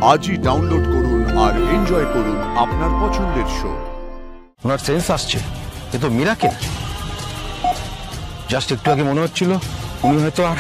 আজই ডাউনলোড করুন আর এনজয় করুন আপনার পছন্দের শো। ওনার সেন্স আসছে, এ তো মিরাকেল। জাস্ট একটু আগে মনে হচ্ছিল উনি হয়তো আর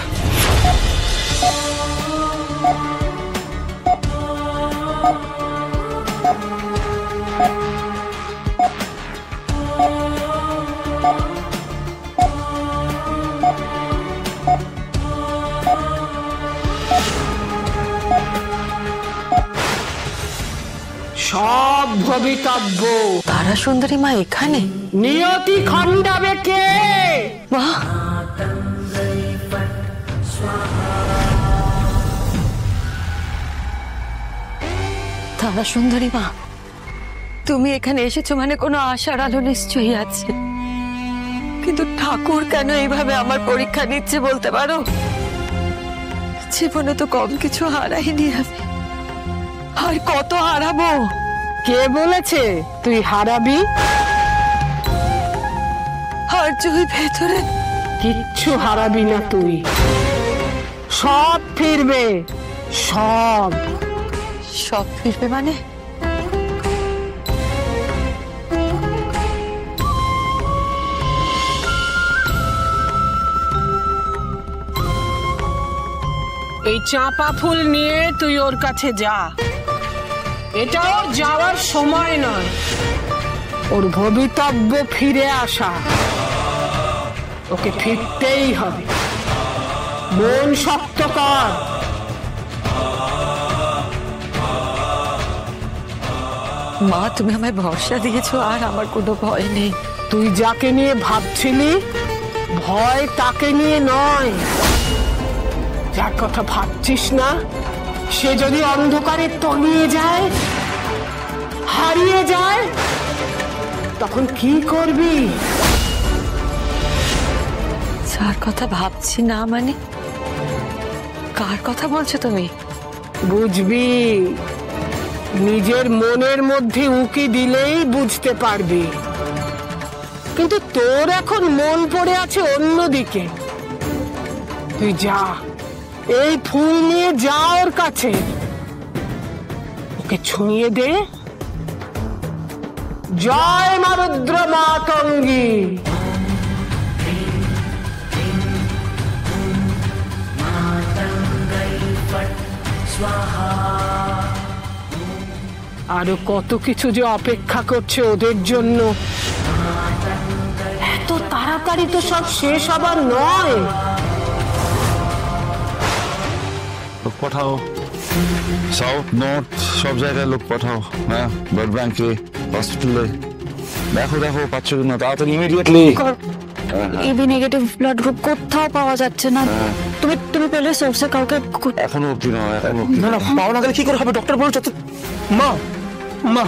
সব ভবিতব্য। তারা সুন্দরী মা এখানে? নিয়তি খণ্ডাবে কে? মা, তারা সুন্দরী মা, তুমি এখানে এসেছো মানে কোনো আশার আলো নিশ্চয়ই আছে। কিন্তু ঠাকুর কেন এইভাবে আমার পরীক্ষা নিচ্ছে বলতে পারো? জীবনে তো কম কিছু হারাইনি আমি, আর কত হারাবো? কে বলেছে তুই হারাবি? আর তুই ভেতরে কিচ্ছু হারাবি না তুই, সব ফিরবে, সব। সব ফিরবে মানে? এই চাঁপা ফুল নিয়ে তুই ওর কাছে যা। এটা ওর যাওয়ার সময় নয়, ওর ভবিতব্য ফিরে আসা। ওকে ফিরতেই হবে। মন শক্ত কর। মা, তুমি আমায় ভরসা দিয়েছো আর আমার কোনো ভয় নেই। তুই যাকে নিয়ে ভাবছিলি, ভয় তাকে নিয়ে নয়। যার কথা ভাবছিস না, সে যদি অন্ধকারে তলিয়ে যায়, হারিয়ে যায়, তখন কি করবি? যার কথা ভাবছি না মানে? কার কথা বলছো তুমি? বুঝবি, নিজের মনের মধ্যে উকি দিলেই বুঝতে পারবি। কিন্তু তোর এখন মন পড়ে আছে অন্যদিকে। তুই যা, এই ফুল নিয়ে যা ওর কাছে, ওকে ছুঁয়ে দে। জয় মা রুদ্র মাতঙ্গী। আরো কত কিছু যে অপেক্ষা করছে ওদের জন্য। এত তাড়াতাড়ি তো সব শেষ হবার নয়। লোক পাঠাও, সাউথ নর্থ সব জায়গায় লোক পাঠাও। হ্যাঁ, ব্লাড ব্যাংকে, হসপিটালে। দেখো দেখো পাচ্ছ না, তাড়াতাড়ি immediately. AB negative blood group কোথাও পাওয়া যাচ্ছে না। তুমি পেলে সোর্সে কাউকে? এখনো অব্দি নয়, এখনো না না, পাওয়া না গেলে কি করে হবে? ডক্টর বলেছে তো। মা মা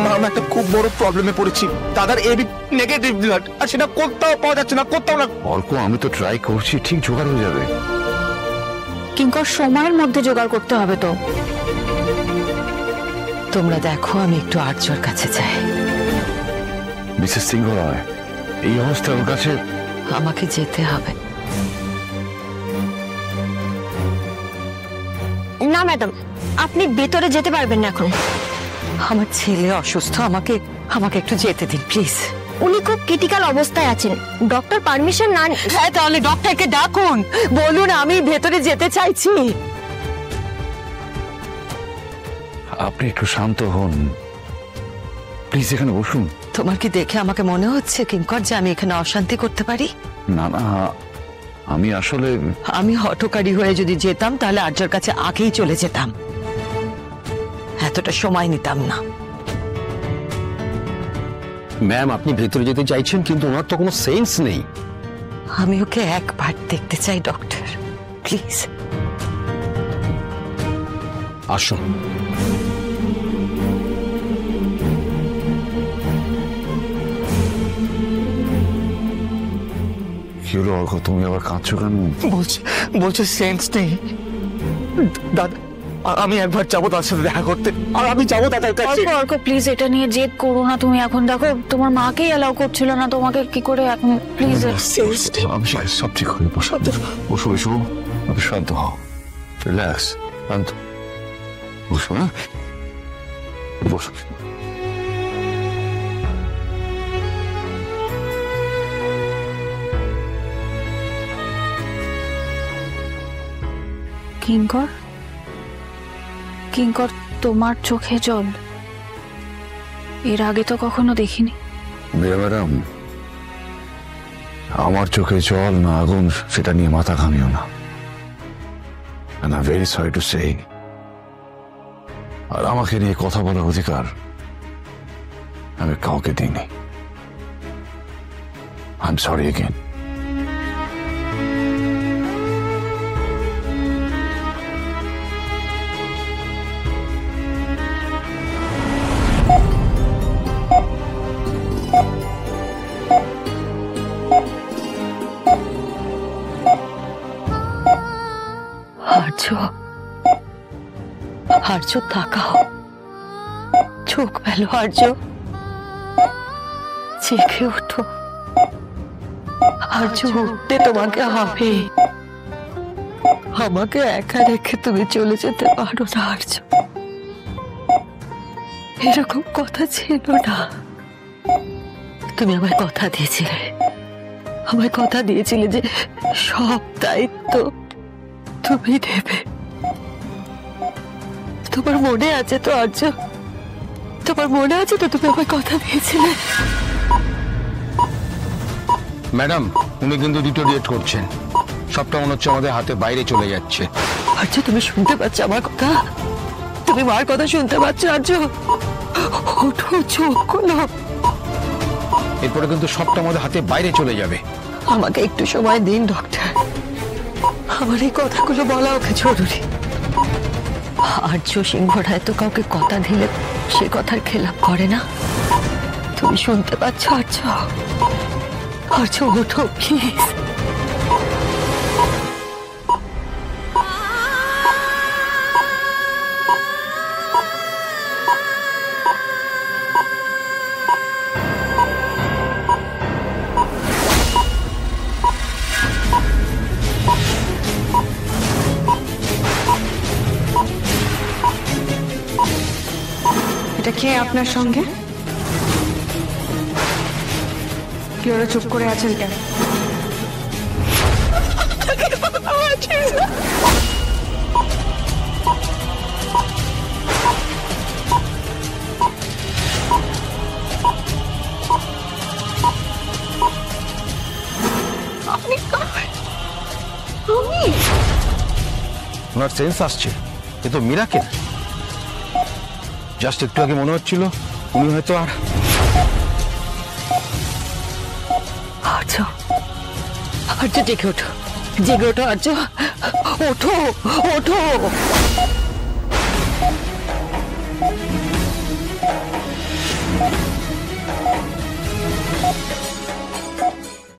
মা, আমি একটা খুব বড় প্রবলেমে পড়েছি। দাদার এবি নেগেটিভ ব্লাড, আর সেটা কোথাও পাওয়া যাচ্ছে না, কোথাও না। অল্প, আমি তো ট্রাই করছি, ঠিক জোগাড় হয়ে যাবে। কিংকর সময়ের মধ্যে জোগাড় করতে হবে তো। তোমরা দেখো, আমি একটু আর্যর কাছে যাই। মিসেস সিংহ রায়, এই অবস্থায় ওর কাছে আমাকে যেতে হবে। না ম্যাডাম, আপনি ভেতরে যেতে পারবেন না এখন। আমার ছেলে অসুস্থ, আমাকে একটু যেতে দিন প্লিজ। উনি খুব ক্রিটিক্যাল অবস্থায় আছেন, ডক্টর পারমিশন না। হ্যাঁ, তাহলে ডক্টরকে ডাকুন, বলুন আমি ভেতরে যেতে চাইছি। আপনি একটু শান্ত হন প্লিজ, এখানে বসুন। তোমার কি দেখে আমাকে মনে হচ্ছে কিঙ্কর যে আমি এখানে অশান্তি করতে পারি? না না, আমি আসলে আমি হঠকারী হয়ে যদি যেতাম তাহলে আর্যর কাছে আগেই চলে যেতাম, এতটা সময় নিতাম না। ম্যাম, আপনি ভেতরে যেতে চাইছেন কিন্তু ওনার তো কোনো সেন্স নেই। আমি ওকে একবার দেখতে চাই ডক্টর, প্লিজ। আসুন। কি হলো অর্ক, তুমি আবার কাঁদছো কেন? বলছে সেন্স নেই। দাদা, আমি একবার যাবো তার সাথে দেখা করতে, আর আমি যাবো দাদার কাছে। অর্ক প্লিজ এটা নিয়ে জেদ করো না তুমি এখন। দেখো তোমার মাকেই অ্যালাউ করছিল না, তোমাকে কি করে এখন? প্লিজ আমি সব ঠিক হয়ে বসো বসো বসো, শান্ত হও, রিল্যাক্স, শান্ত। বসো, হ্যাঁ বসো। কিঙ্কর, কিঙ্কর, তোমার চোখে জল? এর আগে তো কখনো দেখিনি। ম্যাডাম, আমার চোখে জল না আগুন সেটা নিয়ে মাথা ঘামিও না। And I'm very sorry to say, আর আমাকে নিয়ে কথা বলার অধিকার আমি কাউকে দিইনি। I'm sorry again. আর্য, আর্য তাকাও, চোখ মেলো আর্য, জেগে ওঠো আর্য, উঠতে তোমাকে হবে। আমাকে একা রেখে তুমি চলে যেতে পারো না আর্য, এরকম কথা ছিল না। তুমি আমায় কথা দিয়েছিলে, আমায় কথা দিয়েছিলে যে সব দায়িত্ব তুমি দেবে। তোমার মনে আছে তো আর্য? তোমার মনে আছে তো তুমি আমায় কথা দিয়েছিলে? ম্যাডাম, উনি কিন্তু ডিটোরিয়েট করছেন, সবটা মনে হচ্ছে আমাদের হাতে বাইরে চলে যাচ্ছে। আর্য, তুমি শুনতে পাচ্ছ আমার কথা? তুমি মার কথা শুনতে পাচ্ছ আর্য? ওঠো, চোখ খোলো। এরপরে কিন্তু সবটা আমাদের হাতে বাইরে চলে যাবে। আমাকে একটু সময় দিন ডক্টর, আমার এই কথাগুলো বলা ওকে জরুরি। আর্য সিংহ রায় তো কাউকে কথা দিলে সে কথার খেলাপ করে না। তুমি শুনতে পাচ্ছ আর্য? আর্য, ওঠো প্লিজ। এটা কে আপনার সঙ্গে? কি ওরা চুপ করে আছেন কেন? ওনার সেন্স আসছে, এ তো মিরাকেল। জাস্ট একটু আগে মনে হচ্ছিল উনি হয়তো আর। আর্য, আর্য জেগে ওঠো, জেগে ওঠো আর্য, ওঠো, ওঠো।